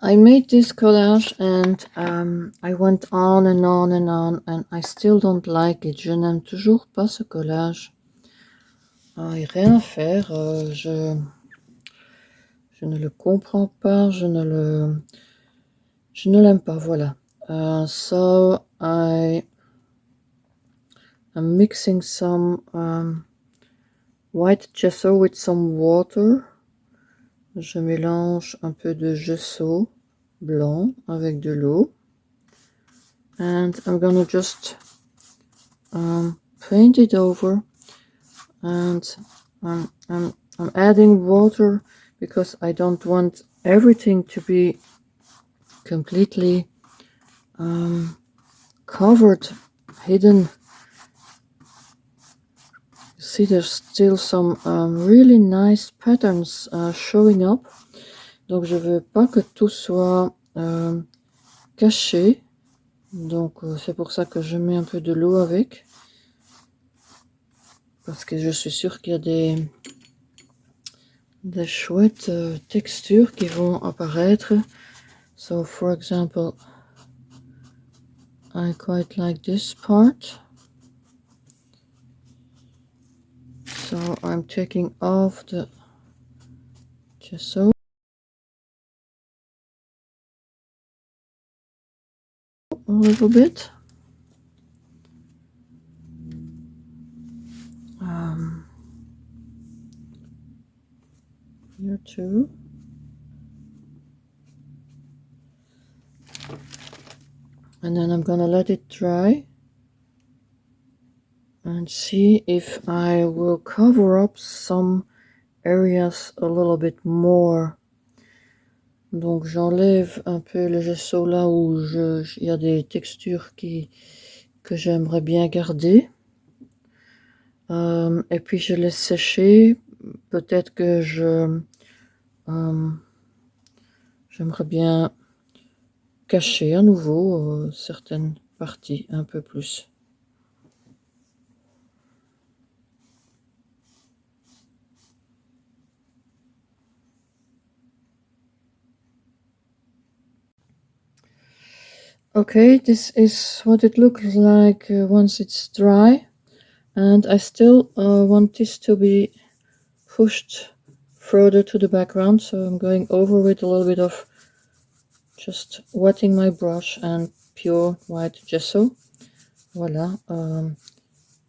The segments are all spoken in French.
I made this collage and I went on and on and on and I still don't like it. Je n'aime toujours pas ce collage. Rien à faire. Je ne le comprends pas. Je ne l'aime pas. Voilà. So I'm mixing some white gesso with some water. Je mélange un peu de gesso blanc avec de l'eau. And I'm gonna just paint it over. And I'm adding water because I don't want everything to be completely covered, hidden. See, there's still some really nice patterns showing up. Donc je veux pas que tout soit caché. Donc c'est pour ça que je mets un peu de l'eau avec. Parce que je suis sûre qu'il y a des chouettes textures qui vont apparaître. So for example, I quite like this part. So I'm taking off the gesso a little bit. Here too. And then I'm gonna let it dry and see if I will cover up some areas a little bit more. Donc j'enlève un peu le gesso là où il y a des textures que j'aimerais bien garder. Et puis je laisse sécher. Peut-être que j'aimerais bien cacher à nouveau certaines parties un peu plus. Okay, this is what it looks like once it's dry. And I still want this to be pushed further to the background. So I'm going over with a little bit of just wetting my brush and pure white gesso. Voilà.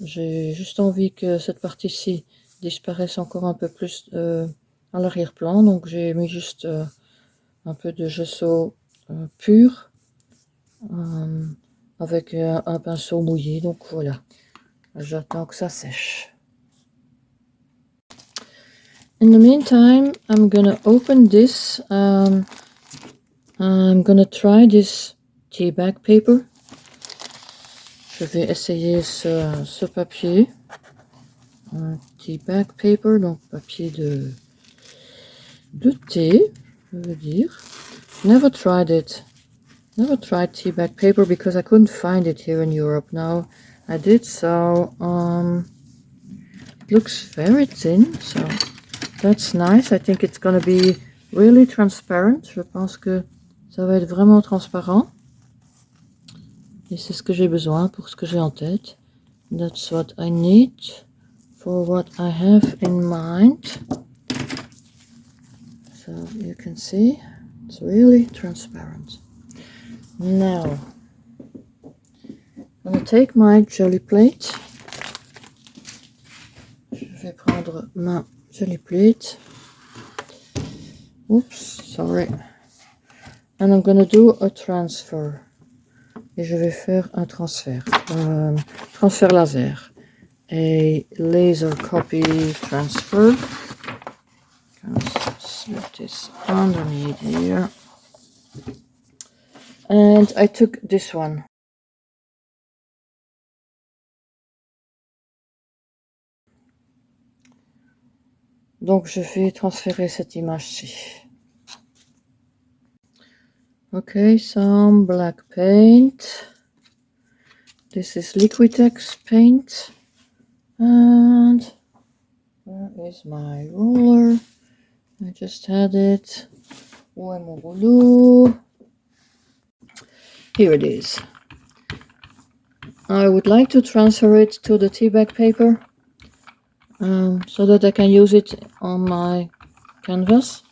J'ai juste envie que cette partie-ci disparaisse encore un peu plus à l'arrière-plan. Donc j'ai mis juste un peu de gesso pur avec un pinceau mouillé. Donc voilà. J'attends que ça sèche. In the meantime, I'm gonna open this. I'm gonna try this Teabag paper. Je vais essayer ce papier. Teabag paper, donc papier de thé, je veux dire. Never tried it. Never tried Teabag paper because I couldn't find it here in Europe. Now I did, so it looks very thin, so that's nice. I think it's gonna be really transparent. Je pense que ça va être vraiment transparent. Et c'est ce que j'ai besoin pour ce que j'ai en tête. That's what I need for what I have in mind. So you can see it's really transparent. Now I'm going to take my jelly plate. Je vais prendre ma jelly plate. Oops, sorry. And I'm going to do a transfer. Et je vais faire un transfert. Transfert laser. A laser copy transfer. Slip this underneath here. And I took this one. Donc je vais transférer cette image-ci. Okay, some black paint. This is Liquitex paint. And where is my roller? I just had it. Où est mon rouleau? Here it is. I would like to transfer it to the teabag paper so that I can use it on my canvas.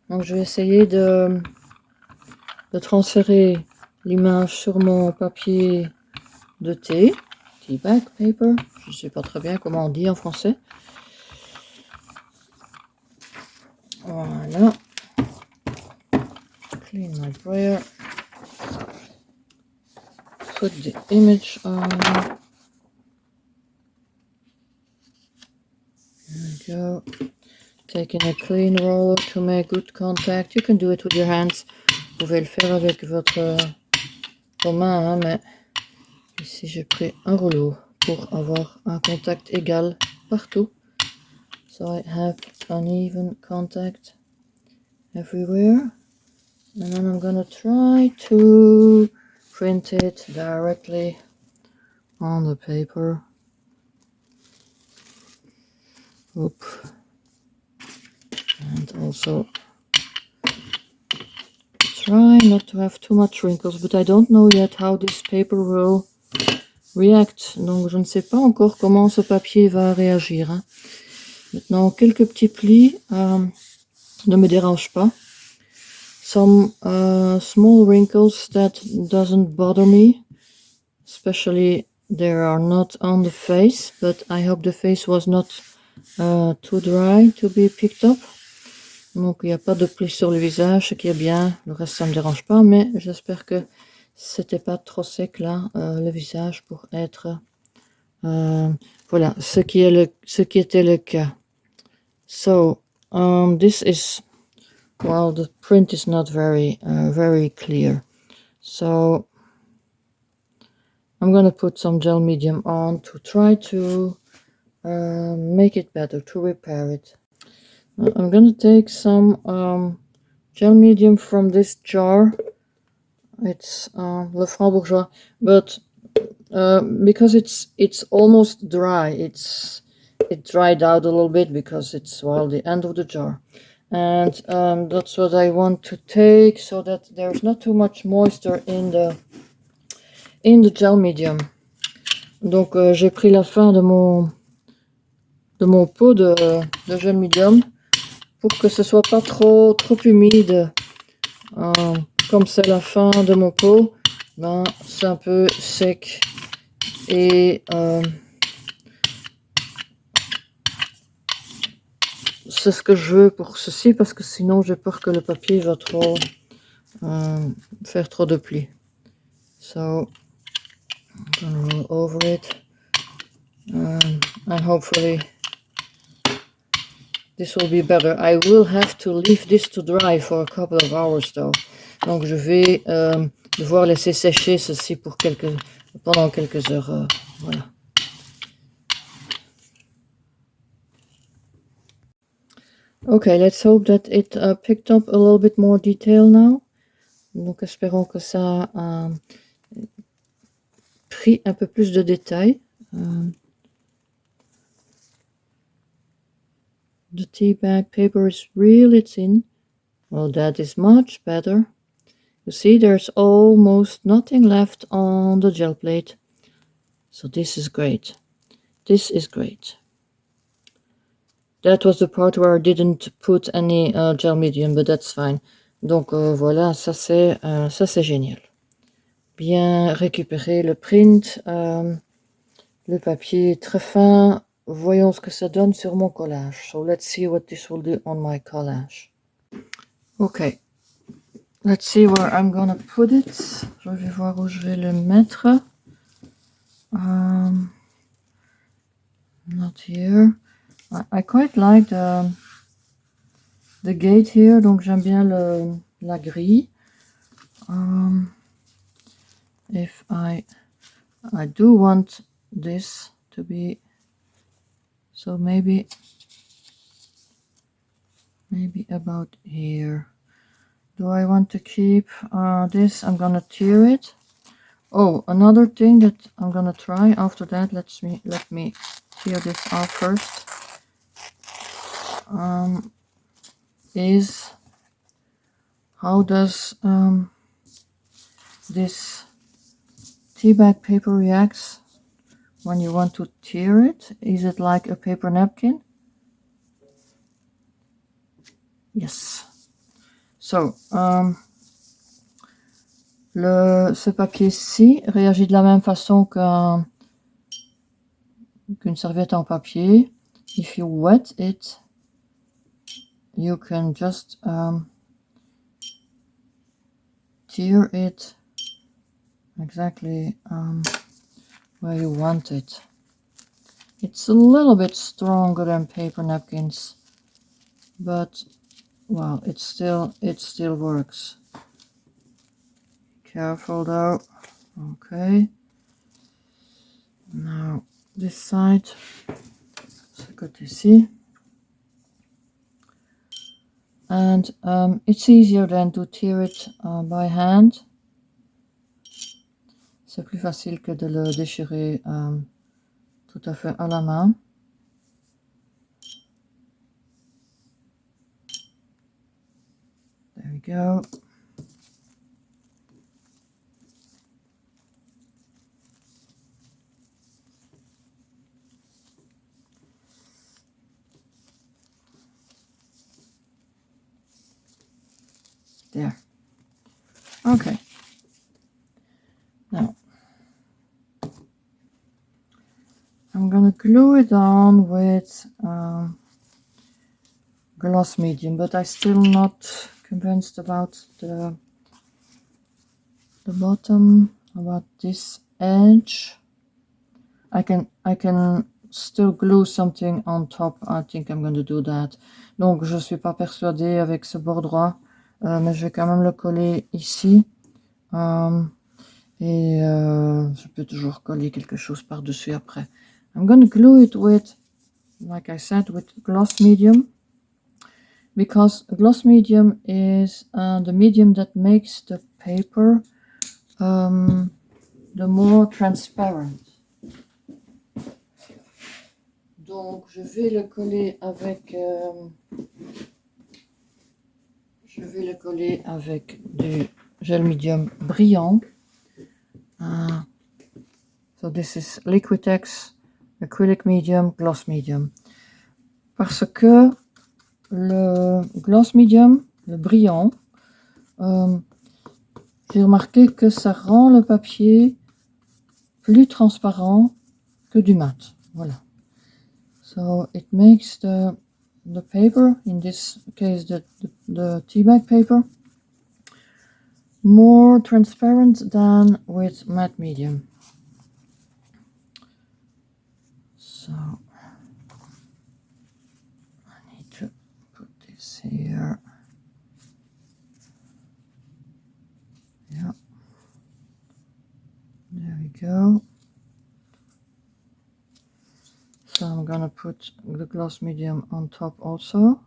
Donc je vais essayer de transférer l'image sur mon papier de thé, teabag paper. Je ne sais pas très bien comment on dit en français. Voilà. Clean my brayer. Put the image on. There we go. Taking a clean roller to make good contact. You can do it with your hands. Vous pouvez le faire avec vos mains, hein, mais ici j'ai pris un rouleau pour avoir un contact égal partout. So I have uneven contact everywhere. And then I'm gonna try to print it directly on the paper. Oop. And also try not to have too much wrinkles, but I don't know yet how this paper will react. Donc je ne sais pas encore comment ce papier va réagir. Hein. Maintenant, quelques petits plis ne me dérangent pas. Some small wrinkles that doesn't bother me, especially there are not on the face, but I hope the face was not too dry to be picked up. Donc il n'y a pas de plis sur le visage, ce qui est bien. Le reste ça me dérange pas, mais j'espère que c'était pas trop sec là, le visage, pour être voilà, ce qui était le cas. So this is, well, the print is not very clear, so I'm gonna put some gel medium on to try to make it better, to repair it. I'm gonna take some gel medium from this jar. It's Le Franc-Bourgeois, but because it's almost dry, it dried out a little bit because it's, well, the end of the jar, and that's what I want to take, so that there's not too much moisture in the gel medium. Donc j'ai pris la fin de mon pot de gel medium pour que ce soit pas trop humide. Comme c'est la fin de mon pot, ben c'est un peu sec et c'est ce que je veux pour ceci, parce que sinon j'ai peur que le papier va trop faire trop de plis. So I'm gonna roll over it and hopefully this will be better. I will have to leave this to dry for a couple of hours though. Donc je vais devoir laisser sécher ceci pour pendant quelques heures. Voilà. Okay, let's hope that it picked up a little bit more detail now. Donc espérons que ça a pris un peu plus de détails. The teabag paper is really thin. Well, that is much better. You see, there's almost nothing left on the gel plate. So this is great. This is great. That was the part where I didn't put any gel medium, but that's fine. Donc voilà, ça c'est génial. Bien récupéré le print, le papier très fin. Voyons ce que ça donne sur mon collage. So let's see what this will do on my collage. Okay, let's see where I'm gonna put it. Je vais voir où je vais le mettre. Not here. I quite like the gate here, donc j'aime bien la grille. If I do want this to be, so maybe about here. Do I want to keep this? I'm gonna tear it. Oh, another thing that I'm gonna try after that. Let me tear this off first. Is how does this teabag paper reacts when you want to tear it? Is it like a paper napkin? Yes. So, ce papier-ci réagit de la même façon qu'une serviette en papier. If you wet it, you can just tear it exactly where you want it. It's a little bit stronger than paper napkins, but well, it still works. Careful though. Okay. Now this side. Ce côté-ci. And it's easier than to tear it by hand. C'est plus facile que de le déchirer tout à fait à la main. There we go. There. Okay. Now I'm gonna glue it on with gloss medium, but I'm still not convinced about the bottom, about this edge. I can still glue something on top. I think I'm going to do that. Donc je suis pas persuadée avec ce bord droit, mais je vais quand même le coller ici. Et je peux toujours coller quelque chose par-dessus après. I'm going to glue it with, like I said, with gloss medium, because gloss medium is the medium that makes the paper the more transparent. Donc je vais le coller avec du gel medium brillant. So this is Liquitex acrylic medium, gloss medium. Parce que le gloss medium, le brillant, j'ai remarqué que ça rend le papier plus transparent que du mat. Voilà. So it makes the paper, in this case the teabag paper, more transparent than with matte medium. So I need to put this here. Yeah. There we go. So I'm gonna put the gloss medium on top also.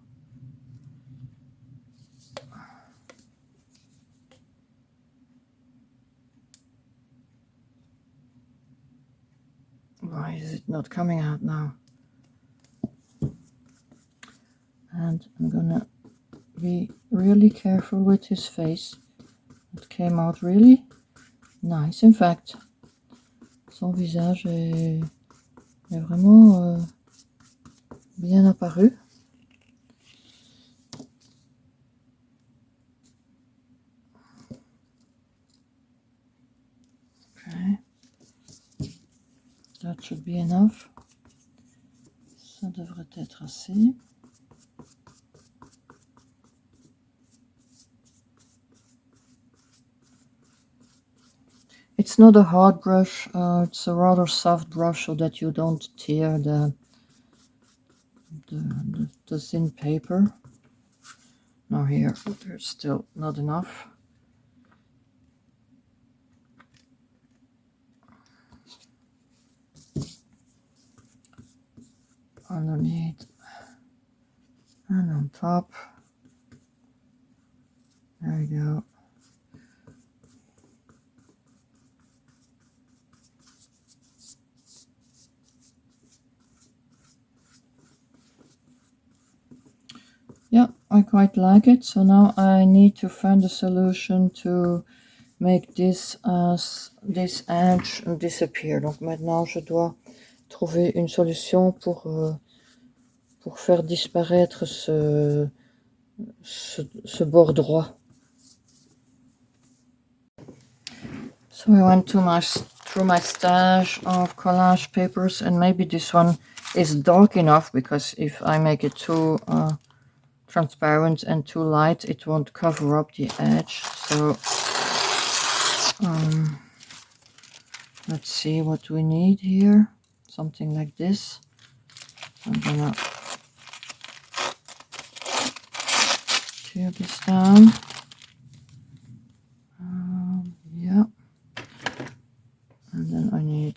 Why is it not coming out now? And I'm gonna be really careful with his face. It came out really nice. In fact, son visage est vraiment bien apparu. Okay. That should be enough. Ça devrait être assez. It's not a hard brush, it's a rather soft brush so that you don't tear the thin paper. Now here, there's still not enough. Underneath and on top. There we go. Yeah, I quite like it. So now I need to find a solution to make this edge disappear. Donc maintenant je dois trouver une solution pour faire disparaître ce bord droit. So I went through my stash of collage papers, and maybe this one is dark enough, because if I make it too transparent and too light, it won't cover up the edge. So let's see what we need here. Something like this. I'm gonna tear this down. Yeah. And then I need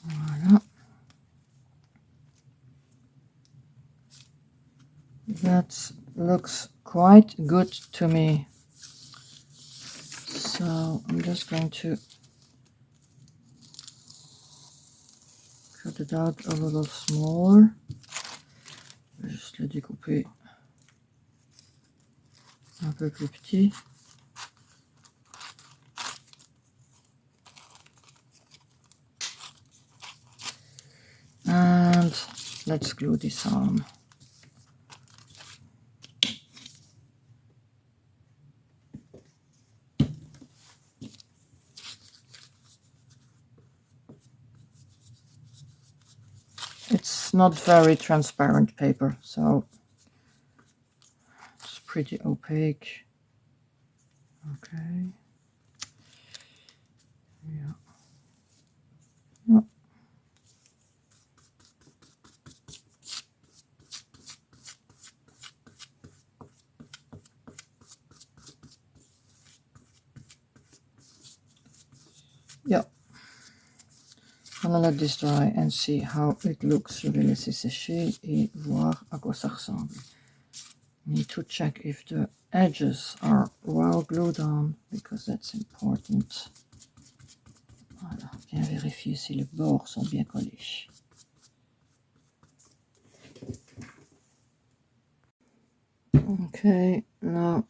voilà. That looks quite good to me. So I'm just going to cut it out a little smaller. Je vais juste le découper un peu plus petit. And let's glue this on. It's not very transparent paper, so it's pretty opaque. Okay. Yeah. Yep. Yep. I'm gonna let this dry and see how it looks. Je vais laisser sécher et voir à quoi ça ressemble. Need to check if the edges are well glued on, because that's important. Voilà, bien vérifier si les bords sont bien collés. Okay, now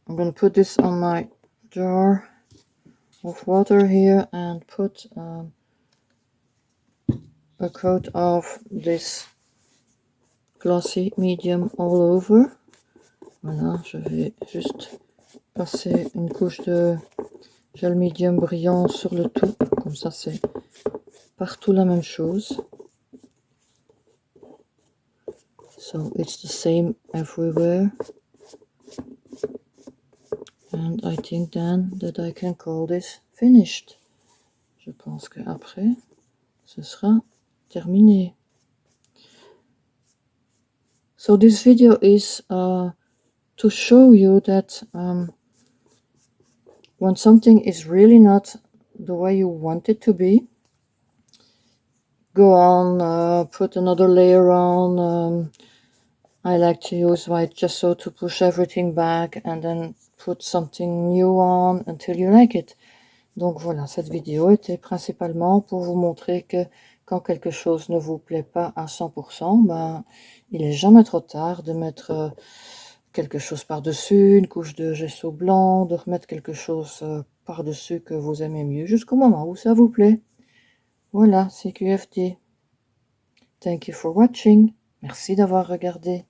I'm going to put this on my jar of water here and put a coat of this glossy medium all over. Voilà, je vais juste passer une couche de gel medium brillant sur le tout, comme ça c'est partout la même chose. So it's the same everywhere. And I think then that I can call this finished. Je pense qu'après, ce sera terminé. So this video is to show you that when something is really not the way you want it to be, go on, put another layer on. I like to use white gesso to push everything back and then put something new on until you like it. Donc voilà, cette vidéo était principalement pour vous montrer que quand quelque chose ne vous plaît pas à 100%, ben, il n'est jamais trop tard de mettre quelque chose par-dessus, une couche de gesso blanc, de remettre quelque chose par-dessus que vous aimez mieux, jusqu'au moment où ça vous plaît. Voilà, c'est QFD. Thank you for watching. Merci d'avoir regardé.